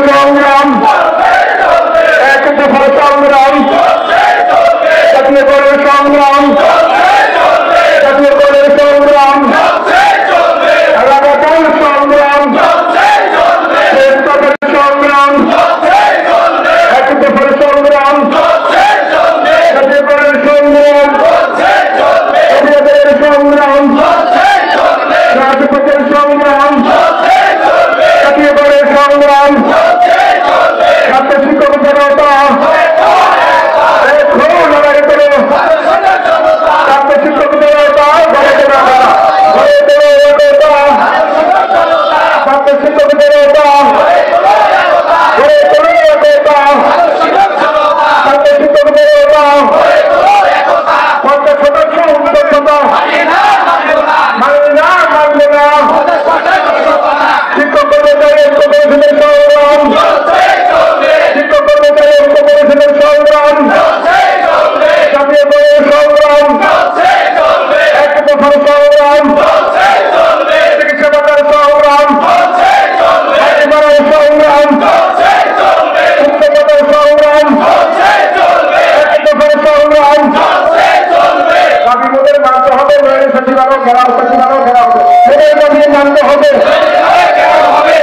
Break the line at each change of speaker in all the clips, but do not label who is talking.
সংগ্রাম এক দফা সংগ্রাম জাতীয় দলের সংগ্রাম জাতীয় দলের সংগ্রাম লাগাতার সংগ্রাম সংগ্রাম এক দফার সংগ্রাম জাতীয় দলের সংগ্রাম জাতীয় দলের সংগ্রাম রাজপথের সংগ্রাম জাতীয় দলের সংগ্রাম ছাত্র শিক্ষক জনতা লড়াই করে ছাত্র শিক্ষক জনতা ছাত্র শিক্ষক জনতা ছাত্র শিক্ষক জনতা 50 শতাংশ উন্নততা মানবে না মানবে না শিক্ষক কর্মচারী ঐক্য পরিষদের সংগ্রাম শিক্ষক কর্মচারী ঐক্য পরিষদের সংগ্রাম জাতীয় দলের সংগ্রাম এক দফার সংগ্রাম চিকিৎসা ভাতার সংগ্রাম পরিবারের সংগ্রাম উন্নততার সংগ্রাম এক দফার সংগ্রাম দাবি মোদের মানতে হবে নইলে সচিবালয় ঘেরাও সচিবালয় ঘেরাও মোদের দাবি মানতে হবে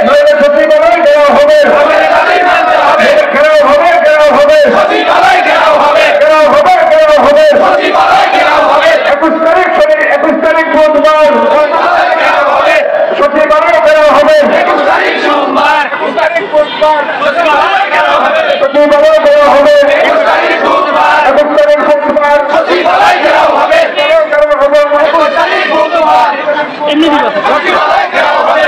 নইলে সচিবালয় ঘেরাও হবে ঘেরাও হবে ঘেরাও হবে ঘেরাও হবে ঘেরাও হবে 21 তারিখ বুধবার সচিবালয় ঘেরাও হবে সচিবালয় ঘেরাও হবে 21 তারিখ বুধবার সচিবালয় ঘেরাও হবে এমনি সচিবালয় ঘেরাও হবে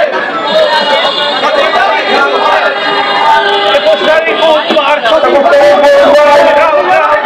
21 তারিখ বুধবার সচিবালয় ঘেরাও হবে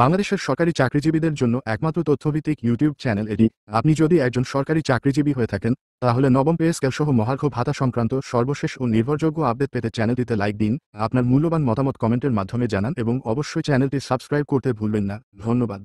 বাংলাদেশের সরকারি চাকরিজীবীদের জন্য একমাত্র তথ্যভিত্তিক ইউটিউব চ্যানেল এটি। আপনি যদি একজন সরকারি চাকরিজীবী হয়ে থাকেন তাহলে নবম পে স্কেল সহ মহার্ঘ ভাতা সংক্রান্ত সর্বশেষ ও নির্ভরযোগ্য আপডেট পেতে চ্যানেলটিতে লাইক দিন, আপনার মূল্যবান মতামত কমেন্টের মাধ্যমে জানান এবং অবশ্যই চ্যানেলটি সাবস্ক্রাইব করতে ভুলবেন না। ধন্যবাদ।